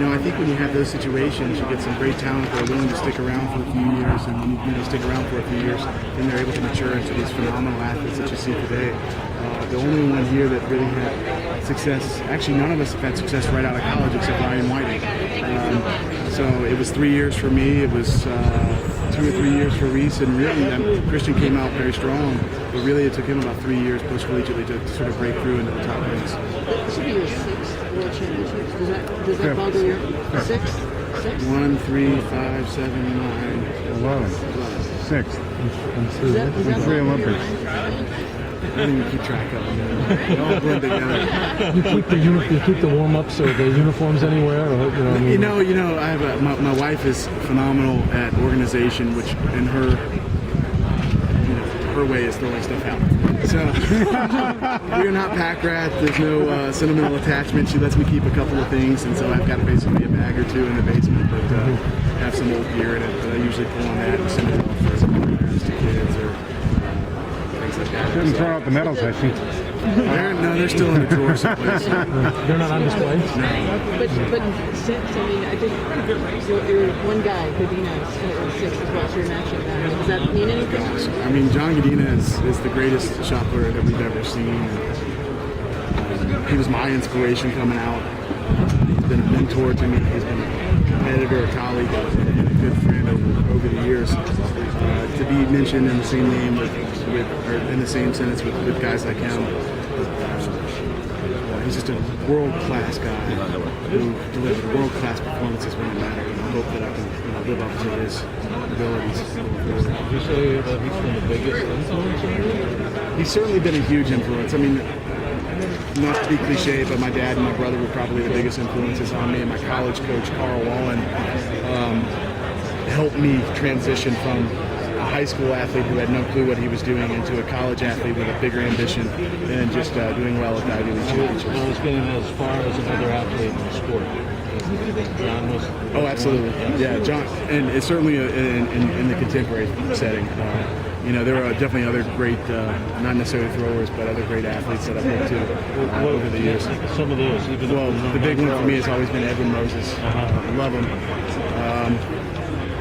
I think when you have those situations, you get some great talent that are willing to stick around for a few years, and when you stick around for a few years, then they're able to mature into these phenomenal athletes that you see today. The only one here that really had success, actually none of us have had success right out of college except Ryan Whiting. So it was 3 years for me, it was 2 or 3 years for Reese, and really Christian came out very strong, but really it took him about 3 years post-collegiately to sort of break through into the top ranks. This will be your sixth World Championships. Does that boggle your sixth? 1, 3, 5, 7, 9, 11. 6th. And 3 Olympics. I don't even keep track of them. They all blend together. You keep the warm-ups or the uniforms anywhere, or I have my wife is phenomenal at organization, which in her way is throwing stuff out. So we're not pack rat. There's no sentimental attachment. She lets me keep a couple of things, and so I've got basically a bag or two in the basement that have some old gear in it. But I usually pull on that and send it off for some programs to kids or things like that. Couldn't throw out the medals, I think. They're still in the drawer someplace. They're not on display? No. But since, I think you're one guy, Godinez, sixth as well, so you're matching that. Does that mean anything? John Godinez is the greatest shot putter that we've ever seen. He was my inspiration coming out. He's been a mentor to me. He's been a competitor, a colleague, and a good friend over the years. To be mentioned in the same name or in the same sentence with guys like him. He's just a world-class guy who delivered world-class performances when it mattered. And I hope that I can live up to his abilities. Would you say that he's been the biggest influence on you? He's certainly been a huge influence. Not to be cliche, but my dad and my brother were probably the biggest influences on me. And my college coach, Carl Wallen, helped me transition from a high school athlete who had no clue what he was doing into a college athlete with a bigger ambition and just doing well at the Ivy League championships. I was getting as far as another athlete in the sport. John was. Oh, absolutely. Yeah, John, and it's certainly in the contemporary setting. There are definitely other great, not necessarily throwers, but other great athletes that I've looked to over the years. Some of those. The big one for me has always been Edwin Moses. I love him.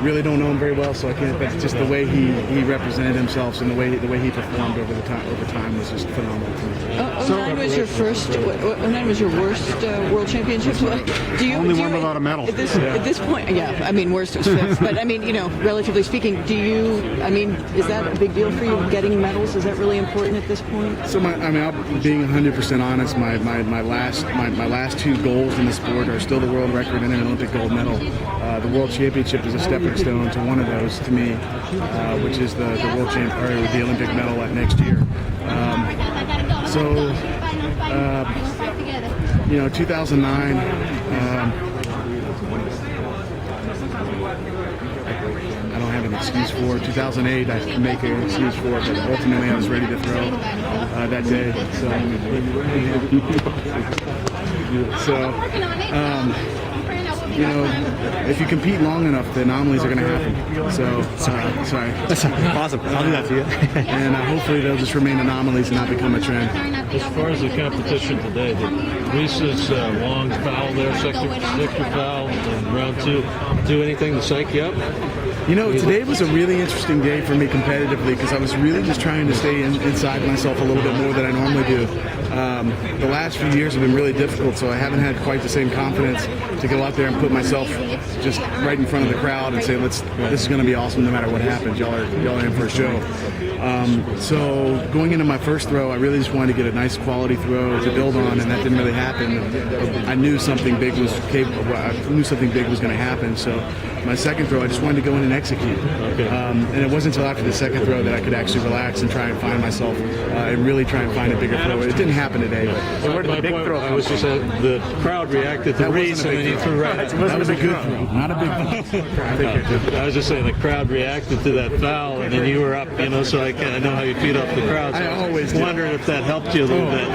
Really don't know him very well, so I can't. But just the way he represented himself and the way he performed over time was just phenomenal to me. 09 was your first. 09 was your worst World Championship. Only one without a medal. At this point, yeah. Worst was fifth, but relatively speaking, is that a big deal for you? Getting medals, is that really important at this point? So being 100% honest, my last two goals in the sport are still the world record and an Olympic gold medal. The World Championship is a stepping stone to one of those to me, which is the World Champ or the Olympic medal at next year. 2009. I don't have an excuse for. 2008, I can make an excuse for, but ultimately I was ready to throw that day. If you compete long enough, the anomalies are going to happen. Sorry. That's awesome. I'll do that to you. And hopefully they'll just remain anomalies and not become a trend. As far as the competition today, did Reese's long foul there, sector foul in round 2, do anything to psych you up? Today was a really interesting day for me competitively because I was really just trying to stay inside myself a little bit more than I normally do. The last few years have been really difficult, so I haven't had quite the same confidence to go out there and put myself just right in front of the crowd and say, this is going to be awesome no matter what happens. Y'all are in for a show. So going into my first throw, I really just wanted to get a nice quality throw to build on, and that didn't really happen. I knew something big was going to happen, so my second throw, I just wanted to go in and execute. Okay. And it wasn't until after the second throw that I could actually relax and try and find myself and really try and find a bigger throw. It didn't happen today. But where did the big throw come from? The crowd reacted to Reese and then he threw right. That was a good throw, not a big throw. I was just saying the crowd reacted to that foul and then you were up, so I know how you feed off the crowd. So I always wondering if that helped you a little bit.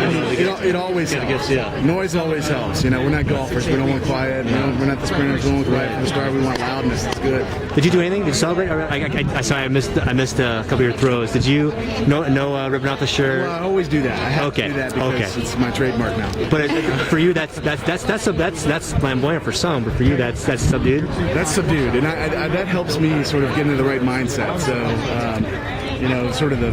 It always helps. Yeah. Noise always helps. We're not golfers. We don't want quiet. We're not the sprinters. We don't want quiet from the start. We want loud. loudness. It's good. Did you do anything? Did you celebrate? Sorry, I missed a couple of your throws. Did you? No, ripping off the shirt. Well, I always do that. I have to do that because it's my trademark now. But for you, that's flamboyant for some, but for you, that's subdued. That's subdued, and that helps me sort of get into the right mindset. So, sort of the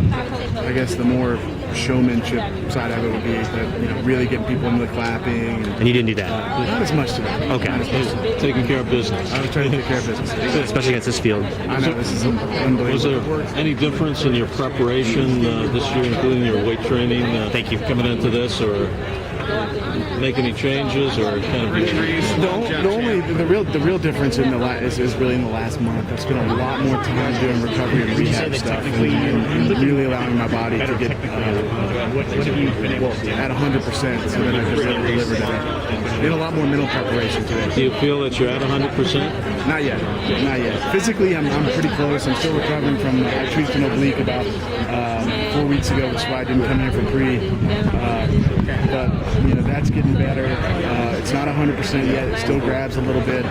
more showmanship side of it would be that, really getting people into the clapping. And you didn't do that? Not as much today. Okay. Taking care of business. I was trying to take care of business. Especially against this field. I know, this is unbelievable. Was there any difference in your preparation this year, including your weight training? Thank you. Coming into this, or make any changes, or kind of the real difference is really in the last month. I've spent a lot more time doing recovery and rehab stuff, and really allowing my body to get at 100% so that I can really deliver that. Did a lot more mental preparation today. Do you feel that you're at 100%? Not yet. Physically, I'm pretty close. I'm still recovering from I tweaked an oblique about 4 weeks ago, which is why I didn't come here for pre. But that's getting better. It's not 100% yet. It still grabs a little bit.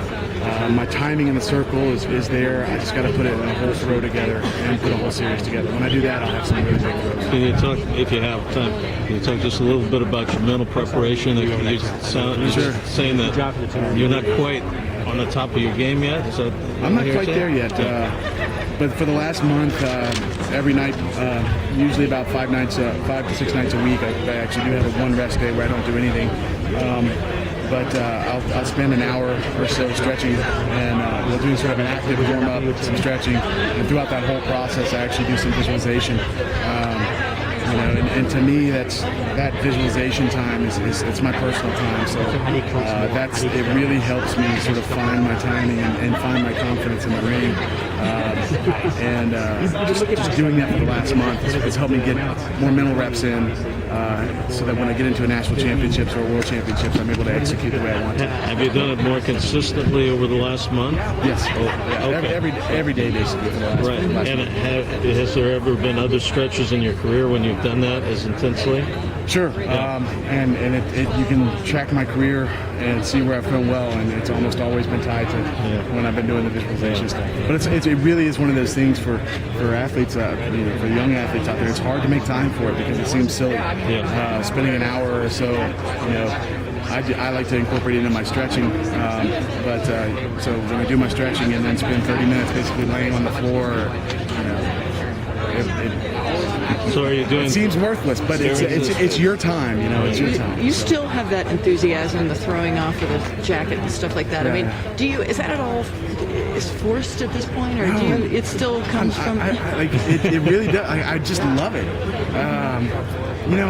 My timing in the circle is there. I just got to put it in a whole throw together and put a whole series together. When I do that, I'll have some really big throws. Can you talk, if you have time, can you talk just a little bit about your mental preparation? You're saying that you're not quite on the top of your game yet? Is that I'm not quite there yet. But for the last month, every night, usually about 5 to 6 nights a week, I actually do have one rest day where I don't do anything. But I'll spend an hour or so stretching, and we'll do sort of an active warm-up with some stretching. And throughout that whole process, I actually do some visualization. And to me, that visualization time is my personal time. So it really helps me sort of find my timing and find my confidence in the ring. Just doing that for the last month has helped me get more mental reps in, so that when I get into a national championships or a world championships, I'm able to execute the way I want to. Have you done it more consistently over the last month? Yes. Okay. Every day basically for the last Right. And has there ever been other stretches in your career when you've done that as intensely? Sure. And you can track my career and see where I've come well, and it's almost always been tied to when I've been doing the visualization stuff. But it really is one of those things for athletes, for young athletes out there. It's hard to make time for it because it seems silly. Spending an hour or so, I like to incorporate it into my stretching, so when I do my stretching and then spend 30 minutes basically laying on the floor, So are you doing? It seems worthless, but it's your time. It's your time. You still have that enthusiasm, the throwing off of the jacket and stuff like that. Yeah. I mean, is that at all is forced at this point, or do you? It still comes from. It really does. I just love it.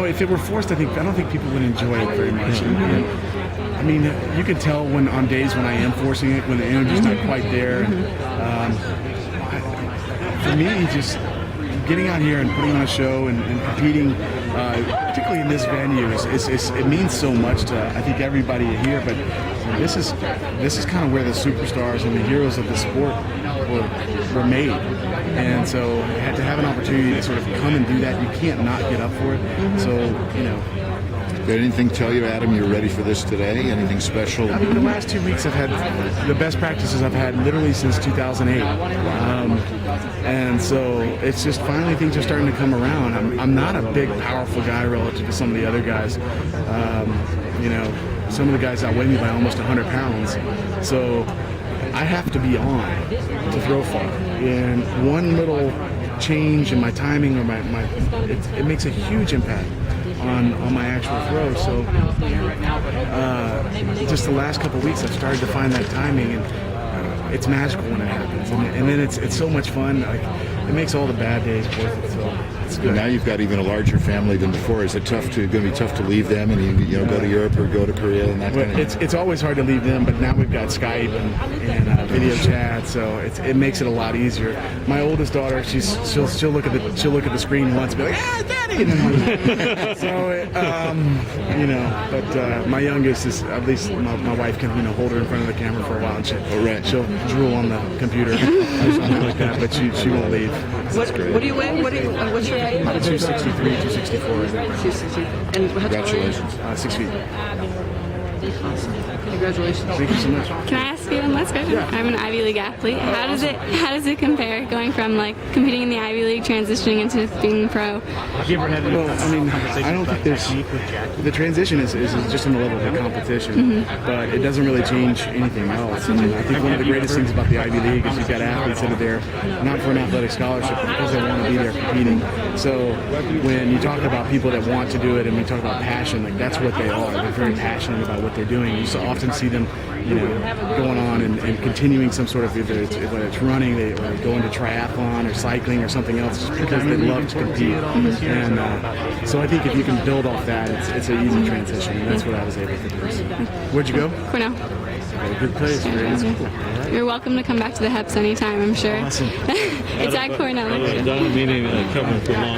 If it were forced, I don't think people would enjoy it very much. I mean, you can tell when on days when I am forcing it, when the energy's not quite there. For me, just getting out here and putting on a show and competing, particularly in this venue, it means so much to I think everybody here. But this is kind of where the superstars and the heroes of the sport were made, and so to have an opportunity to sort of come and do that, you can't not get up for it. So Did anything tell you, Adam, you're ready for this today? Anything special? I mean, the last 2 weeks I've had the best practices I've had literally since 2008. And so it's just finally things are starting to come around. I'm not a big, powerful guy relative to some of the other guys. Some of the guys outweigh me by almost 100 pounds. So I have to be on to throw far. And one little change in my timing or it makes a huge impact on my actual throw. So just the last couple of weeks I've started to find that timing, and it's magical when it happens, and then it's so much fun. It makes all the bad days worth it. So it's good. Now you've got even a larger family than before. Is it going to be tough to leave them and go to Europe or go to Korea and that kind of thing? It's always hard to leave them, but now we've got Skype and video chat, so it makes it a lot easier. My oldest daughter, she'll look at the screen once and be like, Daddy. But my youngest is, at least my wife can hold her in front of the camera for a while, and she'll drool on the computer or something like that, but she won't leave. What do you weigh? What's your height? 263, 264. 260. And how tall are you? Congratulations. 6 feet. Awesome. Congratulations. Thank you so much. Can I ask you one last question? I'm an Ivy League athlete. How does it compare going from like competing in the Ivy League, transitioning into being pro? Well, I mean, I don't think there's the transition is just on the level of the competition, but it doesn't really change anything else. I mean, I think one of the greatest things about the Ivy League is you've got athletes that are there not for an athletic scholarship, but because they want to be there competing. So when you talk about people that want to do it, and we talk about passion, like that's what they are. They're very passionate about what they're doing. You so often see them, going on and continuing some sort of whether it's running, or go into triathlon or cycling or something else, just because they love to compete. And so I think if you can build off that, it's an easy transition, and that's what I was able to do. So, where'd you go? Cornell. Okay, good place. Very nice. Cool. You're welcome to come back to the Heps anytime, I'm sure. Awesome. It's at Cornell. I don't mean covering for long.